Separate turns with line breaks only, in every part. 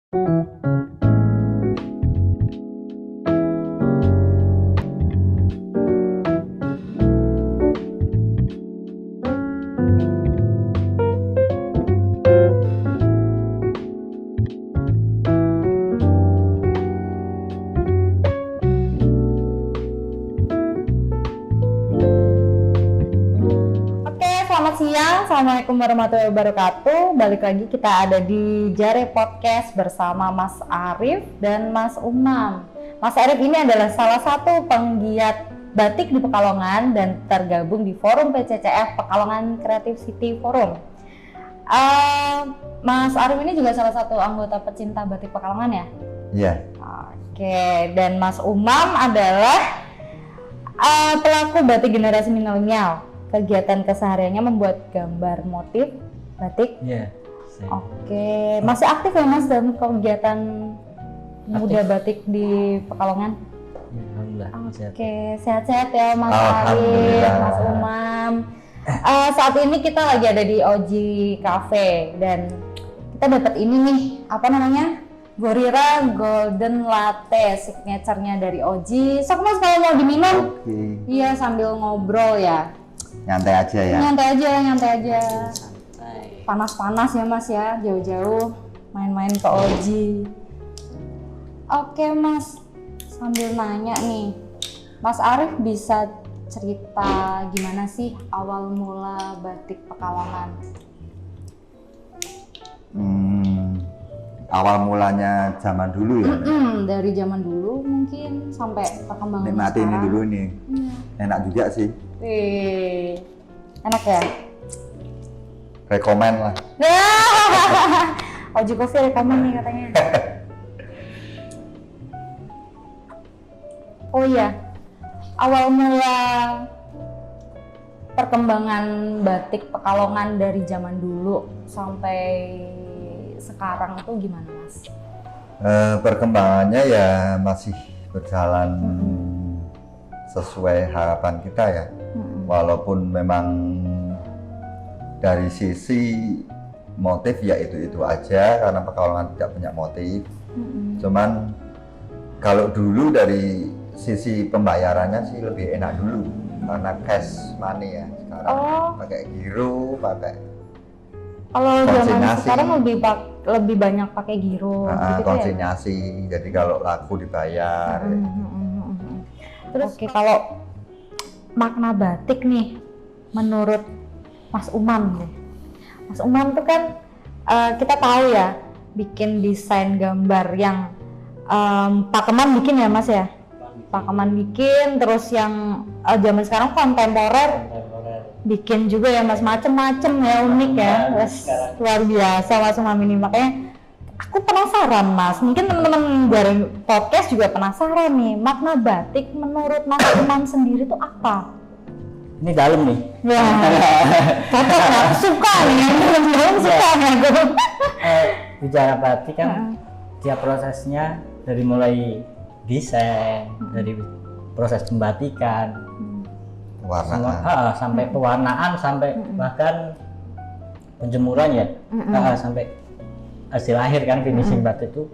Selamat siang, Assalamualaikum warahmatullahi wabarakatuh. Balik lagi kita ada di Jare Podcast bersama Mas Arif dan Mas Umam. Mas Arif ini adalah salah satu penggiat batik di Pekalongan dan tergabung di forum PCCF Pekalongan Creative City Forum. Mas Arif ini juga salah satu anggota pecinta batik Pekalongan ya?
Iya.
Oke, dan Mas Umam adalah pelaku batik generasi milenial. Kegiatan kesehariannya membuat gambar motif batik.
Iya.
Oke, masih aktif ya Mas dalam kegiatan muda batik di Pekalongan?
Ya, alhamdulillah.
Oke, sehat-sehat ya Mas Arif, Mas Umam. Saat ini kita lagi ada di Oji Cafe dan kita dapat ini nih, apa namanya? Gorira Golden Latte, signature-nya dari Oji. Sok Mas kalau mau diminum?
Oke.
Iya, sambil ngobrol ya.
Nyantai aja ya.
Nyantai aja. Panas-panas ya Mas ya, jauh-jauh main-main ke Oji. Oke Mas, sambil nanya nih, Mas Arif bisa cerita gimana sih awal mula batik Pekalongan?
Awal mulanya zaman dulu ya.
Dari zaman dulu mungkin sampai perkembangan
Nikmati ini dulu nih. Enak juga sih.
Enak ya?
Rekomen lah.
Oji Coffee rekomen nih katanya. Oh iya, awal mula perkembangan batik Pekalongan dari zaman dulu sampai sekarang tuh gimana Mas?
Perkembangannya ya masih berjalan sesuai harapan kita ya. Walaupun memang dari sisi motif ya itu aja karena Pekalongan tidak punya motif. Cuman kalau dulu dari sisi pembayarannya sih lebih enak dulu karena cash money ya. Sekarang pakai giro, pakai
kalau zaman
konsinyasi.
sekarang lebih banyak pakai giro gitu
konsinyasi ya? Jadi kalau laku dibayar.
Terus kalau makna batik nih menurut Mas Umam nih. Mas Umam tuh kan kita tahu ya bikin desain gambar yang pakeman bikin ya Mas ya? Pakeman bikin, terus yang zaman sekarang kontemporer bikin juga ya Mas, macem-macem ya, unik ya. Luar biasa Mas Umam ini, makanya aku penasaran Mas, mungkin teman-teman dari podcast juga penasaran nih, makna batik menurut Mas Umam sendiri itu apa?
Ini dalam nih.
Ya, cocok ya, suka nih, suka nih aku.
Bicara batik kan, tiap prosesnya dari mulai desain, dari proses pembatikan,
Warnaan.
sampai pewarnaan, sampai bahkan penjemuran ya, sampai hasil akhir kan finishing batik itu,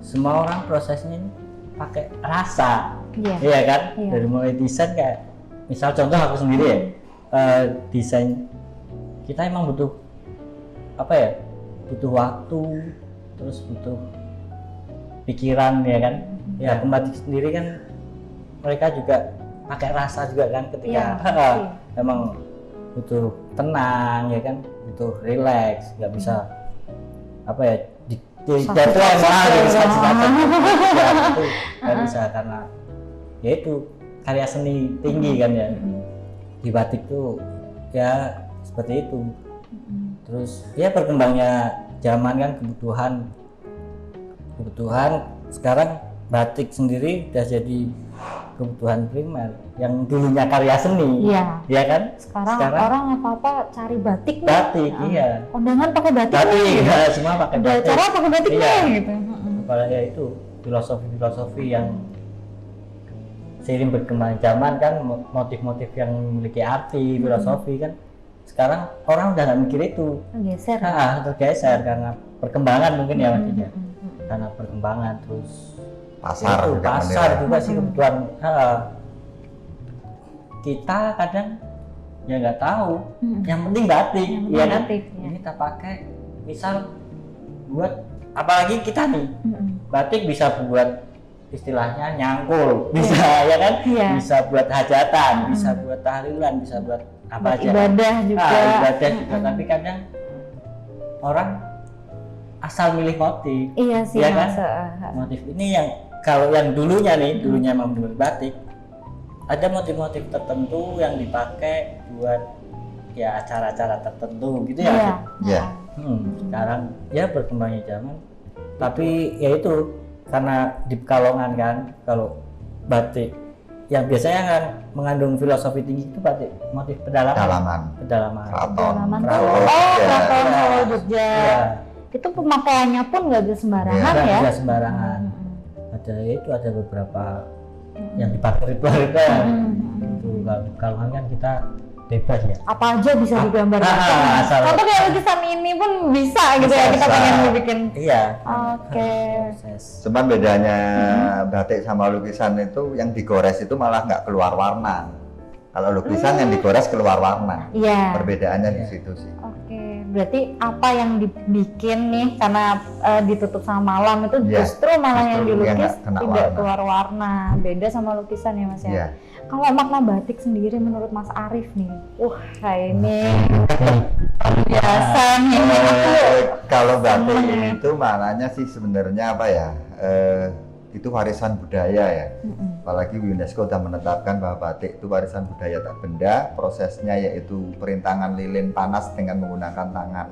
semua orang prosesnya ini pakai rasa, iya kan? Dari mulai desain kayak, misal contoh aku sendiri ya, desain kita emang butuh apa ya? Butuh waktu, terus butuh pikiran ya kan? Ya pembatik sendiri kan mereka juga pakai rasa juga kan ketika emang butuh tenang ya kan, butuh relax, nggak bisa apa ya jadwal mahal gitu itu nggak bisa karena ya itu karya seni tinggi kan ya. Di batik tuh ya seperti itu. Terus ya berkembangnya zaman kan, kebutuhan sekarang batik sendiri udah jadi kebutuhan primer yang dulunya karya seni, ya kan?
Sekarang orang apa-apa cari batik nih.
Batik, iya.
Kondangan pakai batik.
Gitu. Semua pakai batik.
Cara pakai batik gitu.
Apalagi ya itu filosofi yang seiring berkembang zaman kan, motif-motif yang memiliki arti, filosofi kan. Sekarang orang udah nggak mikir itu.
Tergeser.
Tergeser karena perkembangan mungkin ya maksudnya. karena perkembangan terus
Pasar
itu,
juga
pasar
menilai.
juga sih kebutuhan. Kita kadang ya nggak tahu. Yang penting batik,
Yang penting
ya kan?
batik, ya.
Ini kita pakai, misal buat apalagi kita nih, batik bisa buat istilahnya nyangkul, bisa ya kan?
Iya.
Bisa buat hajatan, bisa buat tahlilan, bisa buat apa
Buat
aja.
ibadah juga.
Ibadah juga. Tapi kadang orang asal milih motif.
Iya sih
Iya kan?
Mas.
Motif ini yang kalau yang dulunya nih, dulunya memang benar batik, ada motif-motif tertentu yang dipakai buat ya acara-acara tertentu gitu ya.
Iya.
Iya.
Sekarang ya berkembangnya zaman, tapi ya itu karena di Pekalongan kan, kalau batik yang biasanya kan mengandung filosofi tinggi itu batik motif pedalaman.
Keraton.
Pedalaman tuh.
Keraton.
Oh,
Jogja.
Keraton Solo Jogja.
Iya.
Itu pemakaiannya pun nggak bisa sembarangan
Nggak
ya.
bisa sembarangan. Ada itu ada beberapa yang dipakai ritual-ritual. Itu kalau Pekalongan kan kita bebas ya.
Apa aja bisa digambar batik.
asal-
Contoh kayak lukisan ini pun bisa gitu ya, kita
Bisa.
pengen mau bikin.
Iya.
Oke.
Proses.
Cuman bedanya batik sama lukisan itu yang digores itu malah nggak keluar warna. Kalau lukisan yang digores keluar warna.
Iya.
Perbedaannya di situ sih.
Oke, berarti apa yang dibikin nih karena ditutup sama malam itu
Iya,
justru malah yang
justru yang
dilukis
nggak kena
tidak
warna.
keluar warna. Beda sama lukisan ya Mas ya.
Iya.
Kalau makna batik sendiri menurut Mas Arif nih, ini biasa nih.
Kalau batik
Seneng.
itu maknanya sih sebenarnya apa ya? Itu warisan budaya ya. Apalagi UNESCO sudah menetapkan bahwa batik itu warisan budaya tak benda. Prosesnya yaitu perintangan lilin panas dengan menggunakan tangan.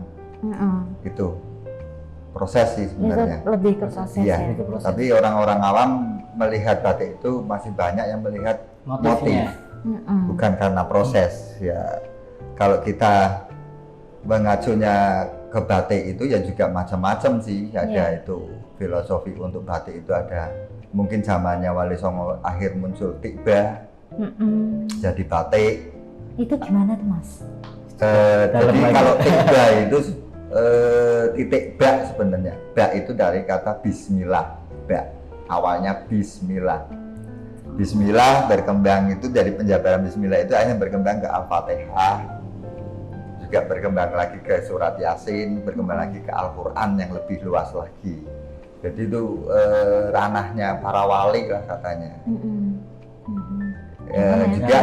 Itu proses sih sebenarnya.
Itu lebih ke proses
Iya.
ya.
Itu proses.
Tapi orang-orang awam melihat batik itu masih banyak yang melihat motif,
Motifnya.
bukan karena proses. Ya, kalau kita mengacunya ke batik itu ya juga macam-macam sih. Ada
Iya.
itu filosofi untuk batik itu ada. Mungkin zamannya Wali Songo akhir muncul tikba jadi batik.
Itu gimana tuh Mas?
Jadi
lagi.
kalau tikba itu titik bak sebenarnya. Bak itu dari kata bismillah. Bak awalnya bismillah. Bismillah berkembang itu dari penjabaran bismillah itu akhirnya berkembang ke Al-Fatihah. Juga berkembang lagi ke surat Yasin, berkembang lagi ke Al-Qur'an yang lebih luas lagi. Jadi itu ranahnya para wali lah katanya. Juga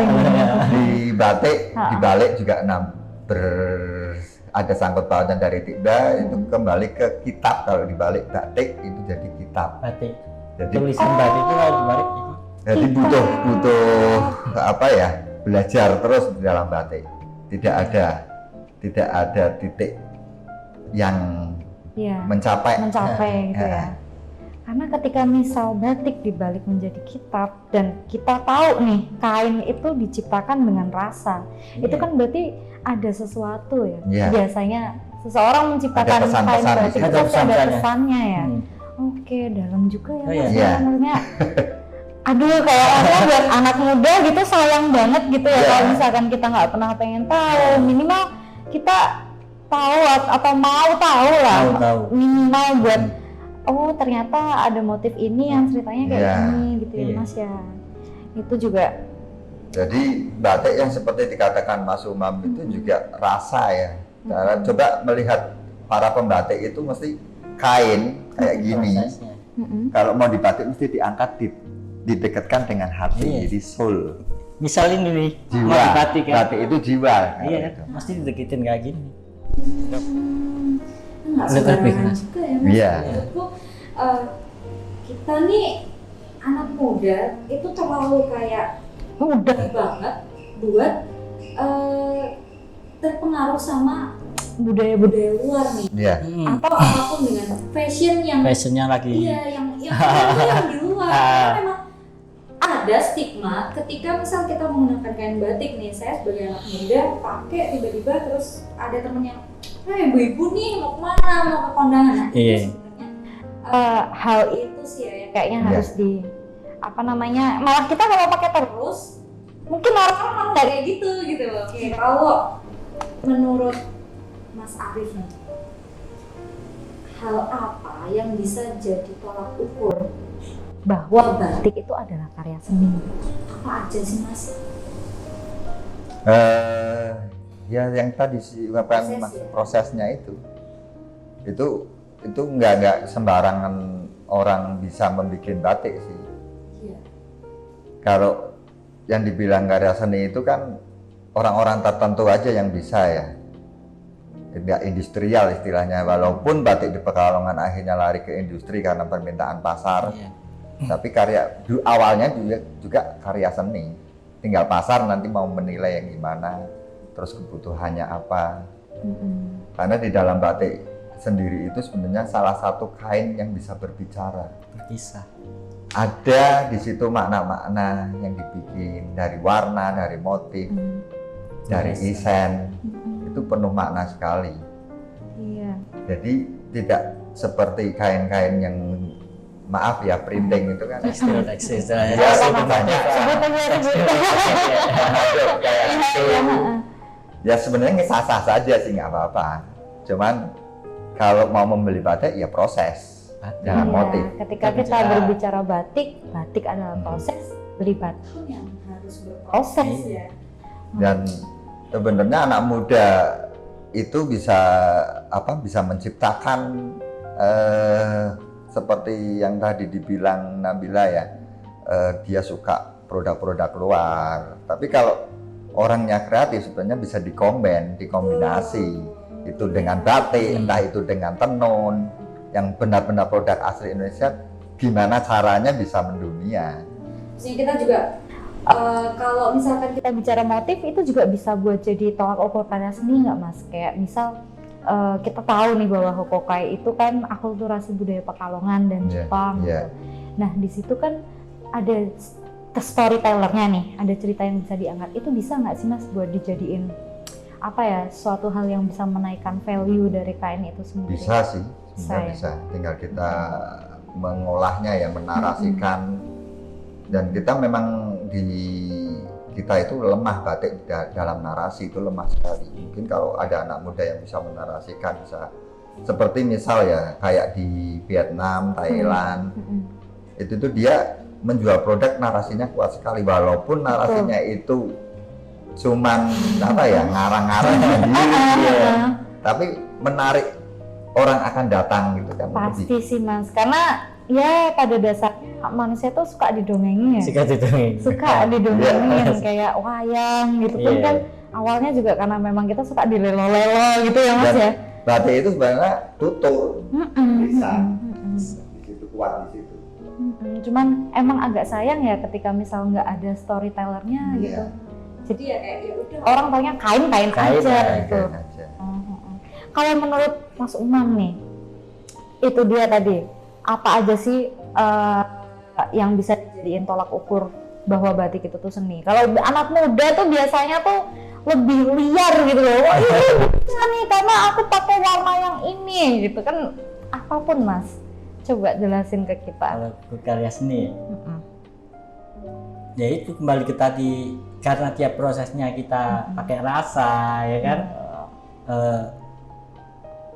di batik, di balik juga ada sangkut pautan dari tikba itu kembali ke kitab. Kalau di balik batik itu jadi kitab.
Batik.
Jadi
Tulisan batik itu kalau dibalik
Jadi butuh apa ya, belajar terus di dalam batik. Tidak ada titik yang
Iya.
mencapai.
Gitu ya. Karena ketika misal batik dibalik menjadi kitab dan kita tahu nih kain itu diciptakan dengan rasa, itu kan berarti ada sesuatu ya.
Iya.
Biasanya seseorang menciptakan
Ada pesan-pesan
kain
di
batik
situ.
itu pasti ada
Pesan-pesannya.
pesannya ya.
Hmm.
Oke, dalam juga ya
Oh,
Mas.
iya.
Iya.
Maksudnya, aduh kayaknya buat anak muda gitu sayang banget gitu ya
Iya.
kalau misalkan kita nggak pernah pengen tahu, minimal kita tahu atau mau tahu lah,
Tahu.
minimal buat oh ternyata ada motif ini yang ceritanya kayak
Iya.
gini gitu ya
Iya.
Mas ya. Itu juga
Jadi batik yang seperti dikatakan Mas Umam itu juga rasa ya. Cara coba melihat para pembatik itu mesti kain kayak gini.
prosesnya.
Kalau mau dibatik mesti diangkat didekatkan dengan hati,
Iya.
di soul,
Misal ini nih,
jiwa.
mau batik ya.
Batik itu jiwa.
Iya
Gitu.
kan, mesti dideketin kayak gini.
Nggak
Lebih
sembarangan
keras.
juga ya Mas.
Iya.
Menurutku kita nih anak muda itu terlalu kayak
udah
banget buat terpengaruh sama
budaya-budaya
budaya luar nih
Iya.
atau apapun dengan fashion yang
Fashionnya lagi.
iya yang di luar. Karena memang ada stigma ketika misal kita menggunakan kain batik nih, saya sebagai anak muda pakai tiba-tiba terus ada temen yang ibu-ibu nih mau kemana, mau ke kondangan. Nah,
Iya.
itu sebenarnya
hal
itu sih ya yang
kayaknya
Iya.
harus di apa namanya, malah kita kalau pakai terus mungkin orang-orang malah nggak
kayak gitu loh. Oke, kalau menurut Mas Arif nih, hal apa yang bisa jadi tolak ukur
Bahwa batik itu adalah karya seni.
apa aja sih Mas?
Ya yang tadi sih apa
Proses
Mas,
ya?
prosesnya itu nggak sembarangan orang bisa membuat batik sih.
Iya.
Kalau yang dibilang karya seni itu kan orang-orang tertentu aja yang bisa ya, tidak industrial istilahnya. Walaupun batik di Pekalongan akhirnya lari ke industri karena permintaan pasar,
Iya.
tapi awalnya juga karya seni. Tinggal pasar nanti mau menilai yang gimana, terus kebutuhannya apa. Karena di dalam batik sendiri itu sebenarnya salah satu kain yang bisa berbicara.
Berkisah.
Ada di situ makna-makna yang dibikin dari warna, dari motif, dari isen. Itu penuh makna sekali.
Iya.
Jadi tidak seperti kain-kain yang maaf ya printing itu kan
Tekstil istilahnya.
Ya,
Tekstil
apa-apa.
banyak lah.
Sebut aja, sebut.
kayak gitu.
Iya,
Ya sebenarnya sah-sah saja sih nggak apa-apa. Cuman kalau mau membeli batik ya proses
Batik.
dengan
Iya,
motif.
ketika
Kita
kita
bicara-
berbicara batik, batik adalah proses, beli batik
Itu yang harus berproses
proses.
ya.
Dan sebenarnya anak muda itu bisa menciptakan seperti yang tadi dibilang Nabila ya, dia suka produk-produk luar. Tapi kalau orangnya kreatif sebenarnya bisa dikombinasi itu dengan batik, entah itu dengan tenun, yang benar-benar produk asli Indonesia. Gimana caranya bisa mendunia?
Maksudnya kita juga kalau misalkan
Kita bicara motif itu juga bisa buat jadi tolak ukur karya seni nggak Mas? Kayak misal kita tahu nih bahwa Hokokai itu kan akulturasi budaya Pekalongan dan
Iya,
Jepang.
iya.
Gitu. Nah di situ kan ada storytellernya nih, ada cerita yang bisa diangkat. Itu bisa nggak sih Mas buat dijadiin apa ya, suatu hal yang bisa menaikkan value dari kain itu sendiri?
Bisa sih,
Bisa
sebenarnya
ya?
bisa. Tinggal kita mengolahnya ya, menarasikan. Dan kita memang kita itu lemah batik dalam narasi, itu lemah sekali. Mungkin kalau ada anak muda yang bisa menarasikan, bisa seperti misal ya kayak di Vietnam, Thailand, itu tuh dia menjual produk narasinya kuat sekali, walaupun narasinya itu cuman apa ya, ngarang-ngarang sendiri ya. Tapi menarik, orang akan datang gitu kan.
Pasti sih Mas, karena ya pada dasarnya manusia tuh suka didongengin ya.
Suka didongeng.
Suka didongengin kayak wayang gitu pun
Iya.
kan awalnya juga karena memang kita suka dilelo-lelo gitu ya Mas
Dan
ya.
batik itu sebenarnya tutur, bisa
Mm-mm.
di situ, kuat di situ.
Cuman emang agak sayang ya ketika misal nggak ada storytellernya
Iya.
gitu.
jadi ya kayak ya udah
Orang taunya kain-kain
Kain,
aja
kain,
gitu.
Kayak aja.
Kalau menurut Mas Umam nih, itu dia tadi, apa aja sih yang bisa dijadiin tolak ukur bahwa batik itu tuh seni? Kalau anak muda tuh biasanya tuh lebih liar gitu loh. Wah ini bisa nih karena aku pakai warna yang ini gitu kan. Apapun Mas, coba jelasin ke kita.
Kalau ke karya seni, ya itu kembali ke tadi, karena tiap prosesnya kita pakai rasa ya kan.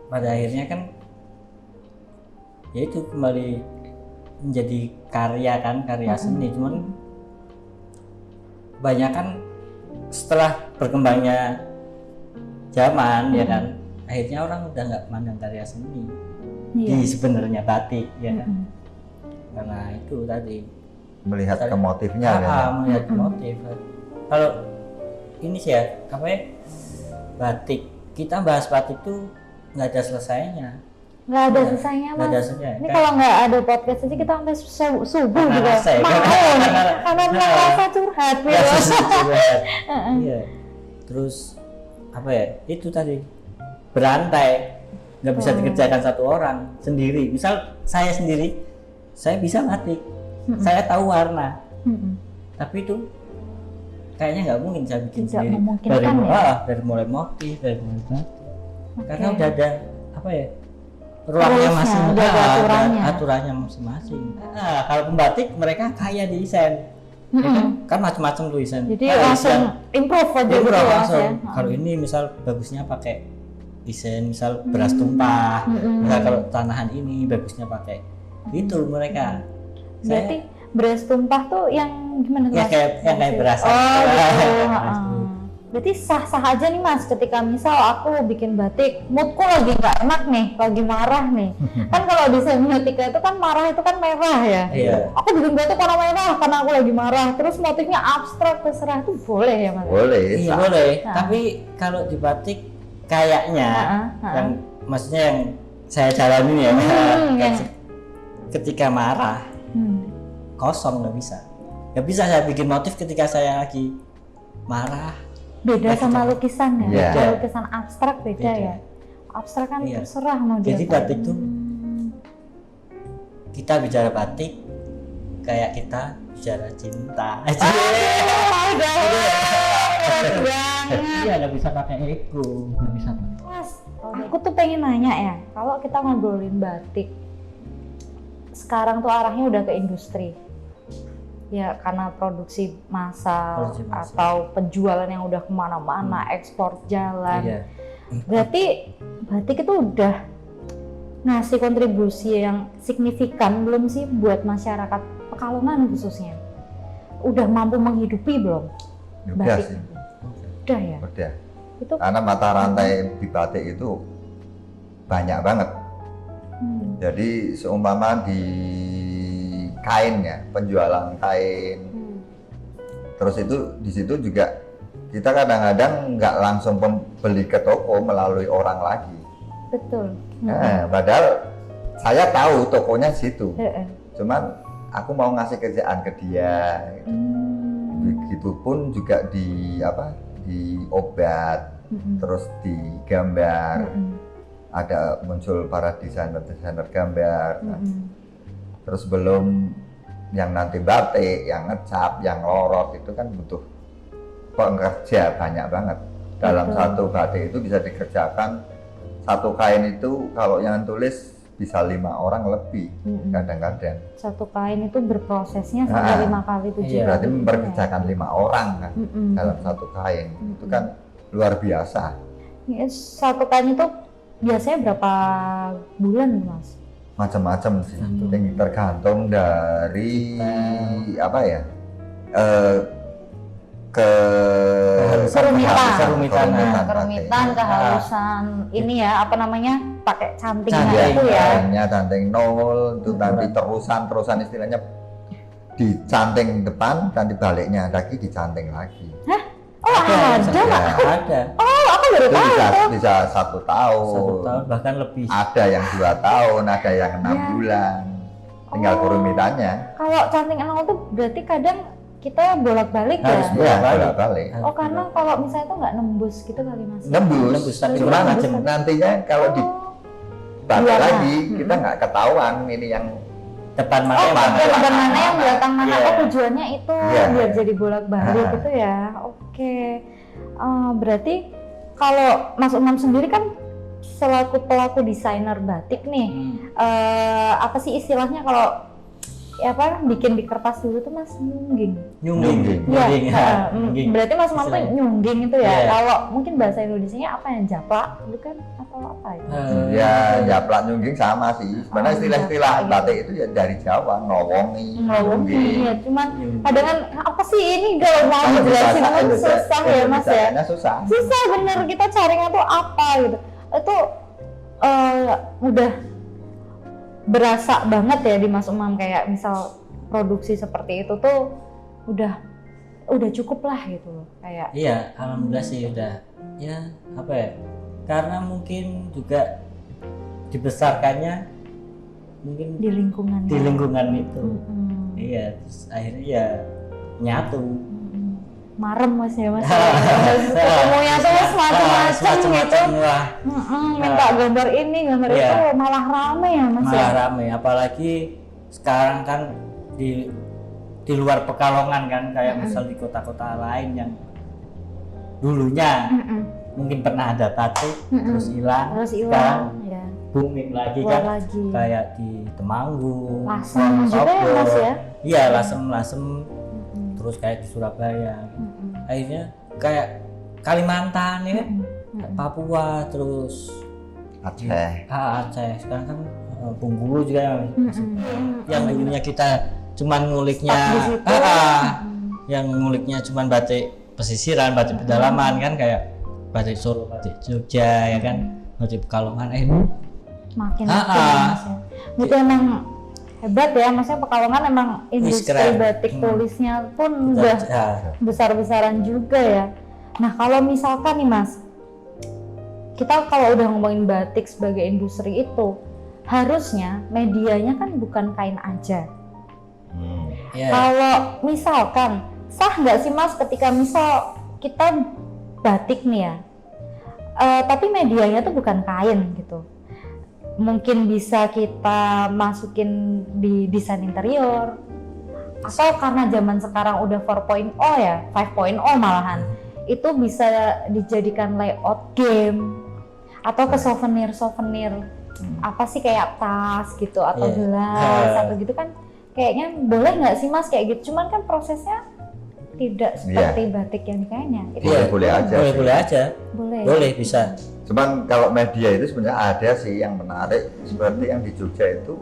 Pada akhirnya kan ya itu kembali menjadi karya kan, karya seni. Cuman banyak kan setelah berkembangnya zaman ya kan, akhirnya orang udah nggak mandang karya seni di sebenarnya batik ya kan. Karena itu tadi
Melihat ke motifnya kan.
melihat motif. Kalau ini sih ya, apa ya, batik, kita bahas batik tuh nggak ada selesainya.
Nggak ada selesainya
Nggak ada
Mas.
selesainya.
Ini kalau nggak ada podcast aja kita sampai subuh
Karena
juga.
rasa ya,
Mau, karena rasa curhat
Nggak
gitu.
selesai. Iya. Terus apa ya? Itu tadi berantai, nggak bisa dikerjakan satu orang sendiri. Misal saya sendiri, saya bisa batik, saya tahu warna, tapi itu kayaknya nggak mungkin saya bikin
Tidak
sendiri.
memungkinkan ya?
Dari mulai motif, dari mulai batik.
Oke.
Karena udah ada apa ya? Ruangnya
Rulesnya,
masing-masing,
udah ada aturannya.
aturannya masing-masing. Nah, kalau pembatik mereka kaya di desain, ya kan macam-macam tuh desain.
Jadi
Nah,
langsung improve aja
desain,
gitu ya Mas
langsung.
ya.
Kalau ini misal bagusnya pakai desain misal beras tumpah, misal kalau tanahan ini bagusnya pakai itu mereka.
Berarti beras tumpah tuh yang gimana tuh
Ya
Mas?
kayak beras.
Oh gitu.
Beras.
Berarti sah-sah aja nih Mas ketika misal aku bikin batik, moodku lagi nggak enak nih, lagi marah nih. Kan kalau di semiotika itu kan marah itu kan merah ya.
Iya.
Aku bikin batik warna merah karena aku lagi marah. Terus motifnya abstrak terserah itu boleh ya Mas?
Boleh.
Iya
sah.
boleh.
Nah.
Tapi kalau di batik kayaknya yang maksudnya yang saya jalanin ya,
ya.
ketika marah kosong nggak bisa saya bikin motif ketika saya lagi marah.
Beda
Batik
sama
apa?
lukisan ya.
Iya.
Kalau lukisan abstrak beda
Beda.
ya. Abstrak kan
Iya.
terserah mau dia.
Jadi batik tuh kita bicara batik kayak kita bicara cinta. Iya nggak bisa pakai ego, nggak bisa.
Mas, aku tuh pengen nanya ya, kalau kita ngobrolin batik, sekarang tuh arahnya udah ke industri. Ya karena produksi massal
Produksi massal.
atau penjualan yang udah kemana-mana, ekspor jalan.
Iya.
Berarti batik itu udah ngasih kontribusi yang signifikan belum sih buat masyarakat Pekalongan khususnya? Udah mampu menghidupi belum?
Udah
Batik.
sih.
Udah ya?
Udah.
Itu
Karena mata rantai di batik itu banyak banget. Jadi seumpama di kain ya, penjualan kain. Terus itu di situ juga kita kadang-kadang nggak langsung beli ke toko melalui orang lagi.
betul.
Nah, padahal saya tahu tokonya situ.
Heeh.
Cuman aku mau ngasih kerjaan ke dia. Begitupun juga di di obat, terus di gambar. Ada muncul para desainer gambar. Terus belum yang nanti batik, yang ngecap, yang lorot itu kan butuh pekerja banyak banget. Dalam
Betul.
satu batik itu bisa dikerjakan satu kain itu kalau yang tulis bisa 5 orang lebih kadang-kadang.
Satu kain itu berprosesnya sampai 5 kali 7
Iya.
Berarti
kali.
memperkerjakan 5 orang kan dalam satu kain. Itu kan luar biasa.
Ya, satu kain itu biasanya berapa bulan Mas?
Macam-macam sih. Yang tergantung dari apa ya?
Kerumitan,
batik.
kehalusan ini ya apa namanya pakai cantingnya
Canting,
itu ya.
Kainnya canting nol, itu nanti terusan istilahnya dicanting depan dan dibaliknya lagi dicanting lagi.
Oh ada Mas?
Ada.
Oh aku baru
Itu
tahu.
bisa 1 tahun.
1 tahun bahkan lebih.
Ada yang 2 tahun, ada yang 6
Ya.
bulan. Tinggal
Oh.
kerumitannya.
Kalau canting nol itu berarti kadang kita bolak-balik
Harus
ya.
Ya, balik.
Oh karena kalau misalnya itu nggak nembus gitu kali Mas.
Nembus,
tapi
cuman
nembus.
nantinya kalau di
Oh.
batik
Iya.
lagi kita nggak ketahuan ini yang
Depan
Oh,
mana yang mana?
depan mana yang belakang mana?
Iya.
Oh, tujuannya itu
Iya.
biar jadi bolak-balik
Ah.
gitu ya. Oke. Berarti kalau Mas Umam sendiri kan selaku pelaku desainer batik nih, apa sih istilahnya kalau bikin di kertas dulu tuh Mas nyungging?
Nyungging.
Iya.
Nyungging. Nyungging.
Berarti Mas Umam tuh
Istilahnya.
nyungging itu ya.
Iya.
Kalau mungkin bahasa Indonesianya apa yang japlak, bukan atau apa itu?
ya japlak nyungging sama sih. Sebenarnya
Oh,
istilah-istilah
japlak
batik itu ya dari Jawa, ngowongi, nyungging.
Iya, cuman
Nyungging.
kadang kan apa sih ini kalau mau
Kalau
dijelasin
dibacain,
kan susah ya Mas ya.
dibacainnya susah.
Susah bener kita carinya tuh apa gitu. Itu udah berasa banget ya di Mas Umam kayak misal produksi seperti itu tuh udah cukup lah gitu loh kayak.
Iya, alhamdulillah sih udah. Ya, apa ya? Karena mungkin juga dibesarkannya mungkin
Di lingkungan.
di lingkungan itu.
Mm-mm.
Iya, terus akhirnya ya nyatu.
Marem Mas ya Mas. Ketemunya tuh Mas macam-macam gitu.
Wah,
Minta gambar ini, gambar
Iya.
itu malah rame ya Mas ya.
malah rame. Apalagi sekarang kan di luar Pekalongan kan, kayak misal di kota-kota lain yang dulunya mungkin pernah ada batik terus hilang,
Terus
sekarang
hilang ya.
booming lagi
Keluar
kan,
lagi.
kayak di Temanggung,
Lasem juga ya Mas ya.
Iya, Lasem terus kayak di Surabaya. Akhirnya kayak Kalimantan ya kan, Papua, terus
Aceh.
Aceh. Sekarang kan Bengkulu juga yang dulunya kita cuman nguliknya
Stuck di situ.
yang nguliknya cuman batik pesisiran, batik pedalaman kan, kayak batik Solo, batik Jogja ya kan, batik Pekalongan
makin ya Mas ya. Itu emang hebat ya, maksudnya Pekalongan emang industri
keren.
batik tulisnya pun udah besar-besaran juga ya. Nah kalau misalkan nih Mas, kita kalau udah ngomongin batik sebagai industri itu, harusnya medianya kan bukan kain aja.
Ya.
Kalau misalkan, sah nggak sih Mas ketika misal kita batik nih ya, tapi medianya tuh bukan kain gitu. Mungkin bisa kita masukin di desain interior, atau karena zaman sekarang udah 4.0 ya, 5.0 malahan, itu bisa dijadikan layout game atau ke souvenir apa sih, kayak tas gitu atau gelas atau gitu kan, kayaknya boleh nggak sih Mas kayak gitu? Cuman kan prosesnya tidak seperti batik yang di kainnya.
Boleh aja.
Boleh aja. Boleh bisa.
Cuman kalau media itu sebenarnya ada sih yang menarik, seperti yang di Jogja itu,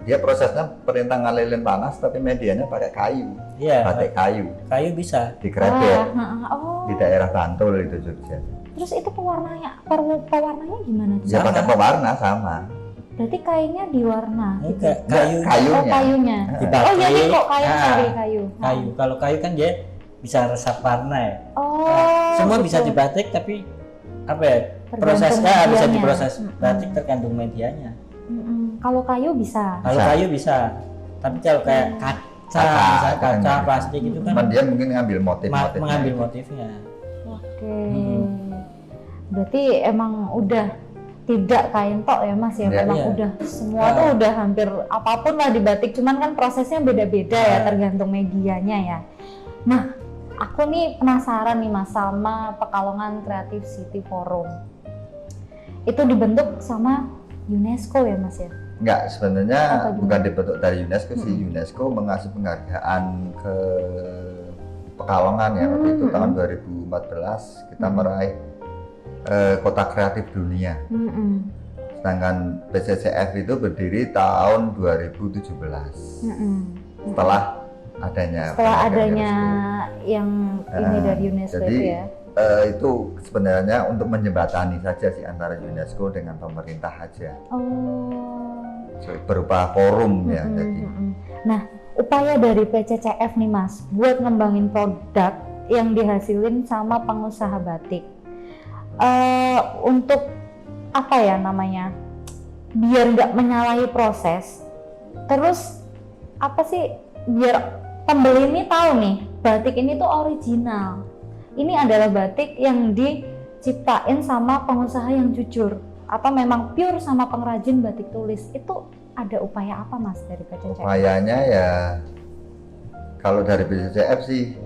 dia prosesnya perintah ngalilin panas tapi medianya pakai kayu.
Iya.
Batik kayu.
Kayu bisa.
Di Krebet.
Oh.
Di daerah Bantul itu Jogja.
Terus itu pewarnanya gimana?
Ya pakai pewarna sama.
Berarti kainnya diwarna gitu.
Enggak, kayu.
Oh kayunya.
Dibatik.
Oh jadi kok kayu cari kayu.
Kayu. Kalau kayu kan dia bisa resap warna ya.
Oh.
Semua
gitu.
bisa dibatik, tapi apa ya?
Tergantung
Prosesnya bisa
medianya.
diproses batik tergantung medianya.
Kalau kayu bisa.
Kalau
Bisa.
kayu bisa. Tapi kalau kayak kaca, misalnya kaca plastik itu kan
Cuman dia mungkin ngambil motif-motifnya.
mengambil motifnya.
Oke. Berarti emang udah tidak kain tok ya Mas ya, memang
Iya.
udah semua tuh udah hampir apapun lah dibatik, cuman kan prosesnya beda-beda ya tergantung medianya ya. Nah, aku nih penasaran nih Mas sama Pekalongan Creative City Forum. Itu dibentuk sama UNESCO ya Mas ya?
Enggak, sebenarnya
Apa gimana?
bukan dibentuk dari UNESCO sih. UNESCO mengasih penghargaan ke Pekalongan ya, waktu itu tahun 2014 kita meraih kota kreatif dunia. Sedangkan PCCF itu berdiri tahun 2017 setelah adanya penghargaan UNESCO.
yang ini dari UNESCO
Jadi
itu ya.
itu sebenarnya untuk menjembatani saja sih antara UNESCO dengan pemerintah aja.
Oh.
Berupa forum ya. Jadi
Nah, upaya dari PCCF nih Mas buat ngembangin produk yang dihasilin sama pengusaha batik, untuk apa ya namanya, biar nggak menyalahi proses, terus apa sih, biar pembeli ini tahu nih batik ini tuh original, ini adalah batik yang diciptain sama pengusaha yang jujur, atau memang pure sama pengrajin batik tulis. Itu ada upaya apa Mas dari PCCF?
upayanya ya, kalau dari PCCF sih,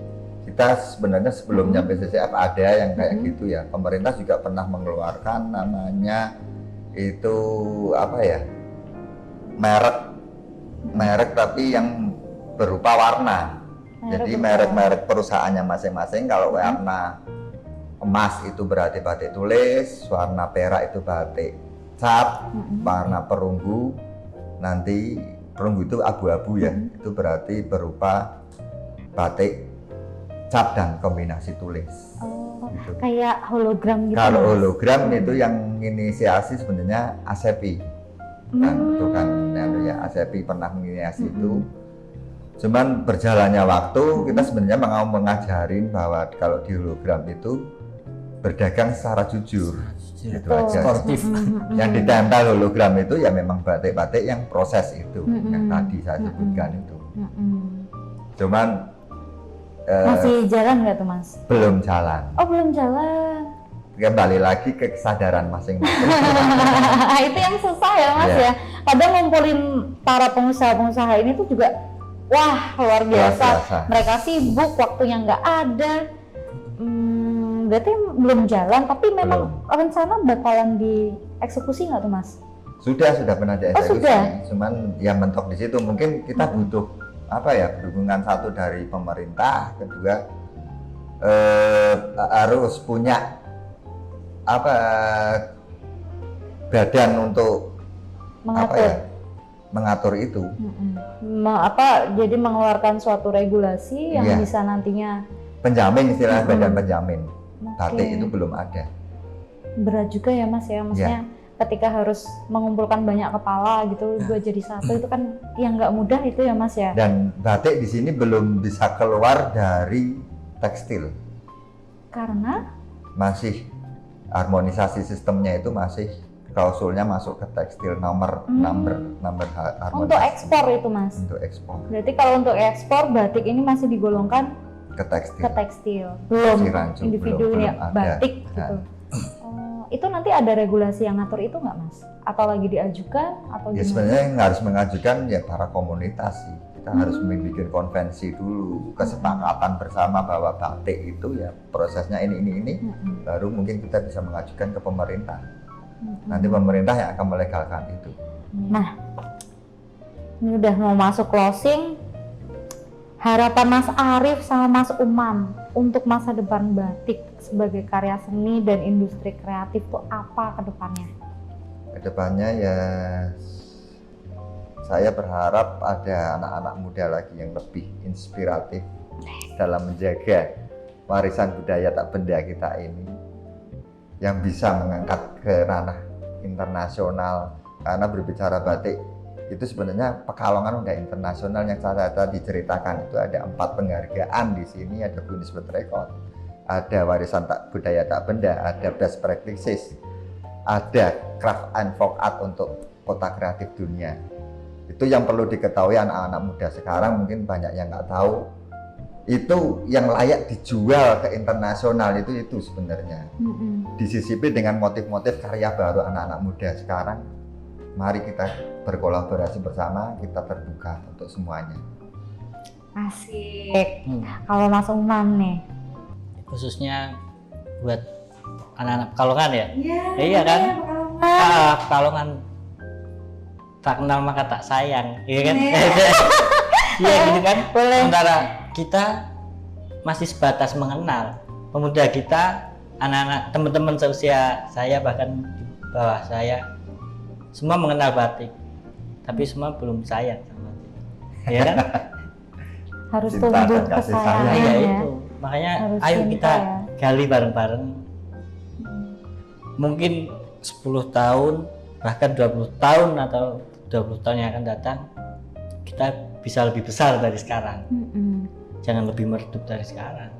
kita sebenarnya sebelumnya PCCF ada yang kayak gitu ya. Pemerintah juga pernah mengeluarkan namanya itu apa ya, merek tapi yang berupa warna. Jadi merek-merek perusahaannya masing-masing. Kalau warna emas itu berarti batik tulis, warna perak itu batik cap, warna perunggu, nanti perunggu itu abu-abu ya, itu berarti berupa batik cap dan kombinasi tulis.
Oh,
Gitu.
kayak hologram gitu.
Kalau
Mas?
hologram itu yang inisiasi sebenarnya ASEPI. Kan itu kan ya, ASEPI pernah menginisiasi itu. Cuman berjalannya waktu kita sebenarnya mau mengajarin bahwa kalau di hologram itu berdagang secara jujur. Itu aja.
Sportif.
Yang ditempel hologram itu ya memang batik-batik yang proses itu yang tadi saya sebutkan itu. Cuman
Masih jalan nggak tuh Mas?
belum jalan.
Oh belum jalan.
Kembali lagi ke kesadaran masing-masing.
Itu yang susah ya Mas
Iya.
ya. Kadang ngumpulin para pengusaha-pengusaha ini tuh juga wah luar biasa.
biasa.
Mereka sibuk, waktunya nggak ada. Berarti belum jalan, tapi memang rencana bakalan dieksekusi nggak tuh Mas?
Sudah pernah dieksekusi.
sudah?
Cuman yang mentok di situ mungkin kita butuh apa ya, dukungan satu dari pemerintah, kedua harus punya apa badan untuk
Mengatur.
mengatur itu.
Jadi mengeluarkan suatu regulasi yang
Iya.
bisa nantinya
Penjamin istilah badan penjamin. Batik
Oke.
itu belum ada.
Berat juga ya Mas ya, maksudnya ketika harus mengumpulkan banyak kepala gitu buat jadi satu itu kan yang nggak mudah itu ya Mas ya.
Dan batik di sini belum bisa keluar dari tekstil.
Karena
Masih harmonisasi sistemnya itu masih klausulnya masuk ke tekstil nomor harmonisasi.
untuk ekspor itu Mas.
Untuk ekspor
Berarti kalau untuk ekspor batik ini masih digolongkan
ke tekstil.
ke tekstil, belum
Si rancu,
individunya
belum ada.
batik gitu. Itu nanti ada regulasi yang ngatur itu nggak Mas? Atau lagi diajukan atau
Ya
gimana?
sebenarnya yang harus mengajukan ya para komunitas sih. Kita harus membuat konvensi dulu, kesepakatan bersama bahwa batik itu ya prosesnya ini, baru mungkin kita bisa mengajukan ke pemerintah. Nanti pemerintah yang akan melegalkan itu.
Nah, ini udah mau masuk closing. Harapan Mas Arif sama Mas Umam untuk masa depan batik sebagai karya seni dan industri kreatif itu apa ke depannya?
Kedepannya ya saya berharap ada anak-anak muda lagi yang lebih inspiratif dalam menjaga warisan budaya tak benda kita ini, yang bisa mengangkat ke ranah internasional. Karena berbicara batik itu sebenarnya Pekalongan udah internasional. Yang saya tadi ceritakan itu ada 4 penghargaan di sini, ada Guinness World Record, ada warisan tak budaya tak benda, ada best practices, ada craft and folk art untuk kota kreatif dunia. Itu yang perlu diketahui anak-anak muda sekarang, mungkin banyak yang nggak tahu. Itu yang layak dijual ke internasional itu sebenarnya. Disisipi dengan motif-motif karya baru anak-anak muda sekarang. Mari kita berkolaborasi bersama, kita terbuka untuk semuanya.
Asik. Kalau Mas Umam nih,
Khususnya buat anak-anak Pekalongan ya.
Iya
kan? Pekalongan tak kenal maka tak sayang, iya kan? Iya gitu kan?
Boleh.
Sementara kita masih sebatas mengenal, pemuda kita, anak-anak teman-teman seusia saya bahkan di bawah saya semua mengenal batik, tapi semua belum sayang sama batik, iya kan?
harus
Cinta
tumbuh
dan kasih sayang.
Nah,
kesayangan
ya
ya.
itu makanya
Harus
ayo
cinta
kita
ya.
gali bareng-bareng. Mungkin 10 tahun bahkan 20 tahun atau 20 tahun yang akan datang kita bisa lebih besar dari sekarang, jangan lebih meredup dari sekarang.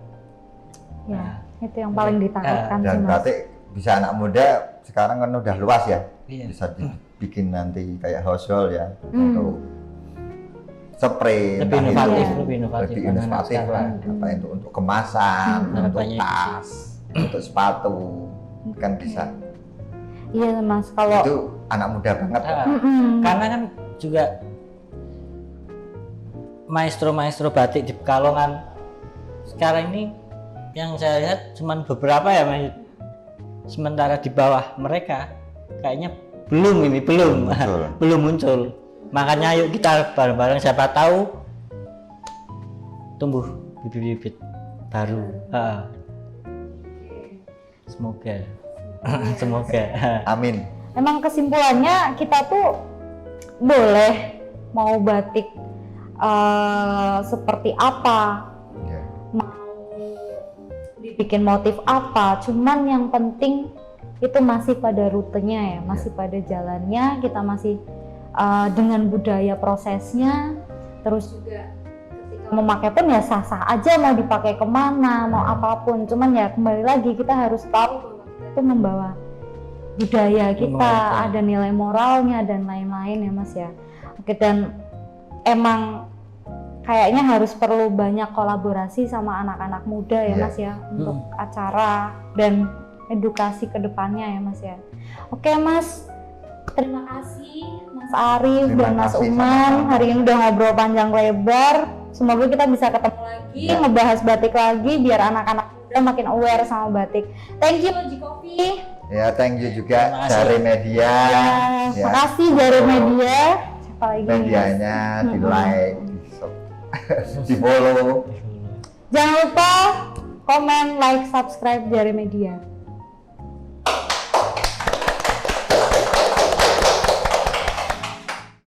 Ya, itu yang paling ditakutkan sih
Dan
Mas.
batik bisa anak muda sekarang kan udah luas ya,
Iya.
bisa dibikin nanti kayak household ya, atau spray,
Lebih
entah
inovatif,
itu.
lebih inovatif,
lebih
anak-anak
inovatif lah,
sekarang.
apa itu untuk kemasan, untuk
Harapannya itu
tas, untuk sepatu, kan bisa.
Iya Mas, kalau
Itu anak muda banget.
Ah,
Mm-mm.
karena kan juga maestro-maestro batik di Pekalongan sekarang ini yang saya lihat cuma beberapa ya Mas. Sementara di bawah mereka kayaknya belum
Muncul.
belum muncul. Makanya yuk kita bareng-bareng, siapa tahu tumbuh bibit-bibit baru. Semoga semoga.
Amin.
emang kesimpulannya kita tuh boleh mau batik seperti apa,
Ya.
mau dibikin motif apa, cuman yang penting itu masih pada rutenya ya, masih pada jalannya, kita masih dengan budaya prosesnya, terus juga ketika memakai pun ya sah-sah aja, mau dipakai kemana, mau apapun, cuman ya kembali lagi kita harus tahu bahwa kita itu membawa budaya kita, ada nilai moralnya dan lain-lain ya Mas ya. Oke, dan emang kayaknya harus perlu banyak kolaborasi sama anak-anak muda ya
Iya.
Mas ya, untuk acara dan edukasi kedepannya ya Mas ya. Oke Mas, terima kasih Mas Arif
Terima
dan Mas
kasih,
Umam,
sama-sama.
hari ini udah ngobrol panjang lebar. Semoga kita bisa ketemu lagi,
Iya.
ngebahas batik lagi biar anak-anak muda makin aware sama batik. Thank you Logi Coffee.
Ya, thank you juga
Terima kasih.
dari media.
Ya, makasih dari media. Siapa lagi?
Medianya di like, di follow.
Jangan lupa komen, like, subscribe dari media.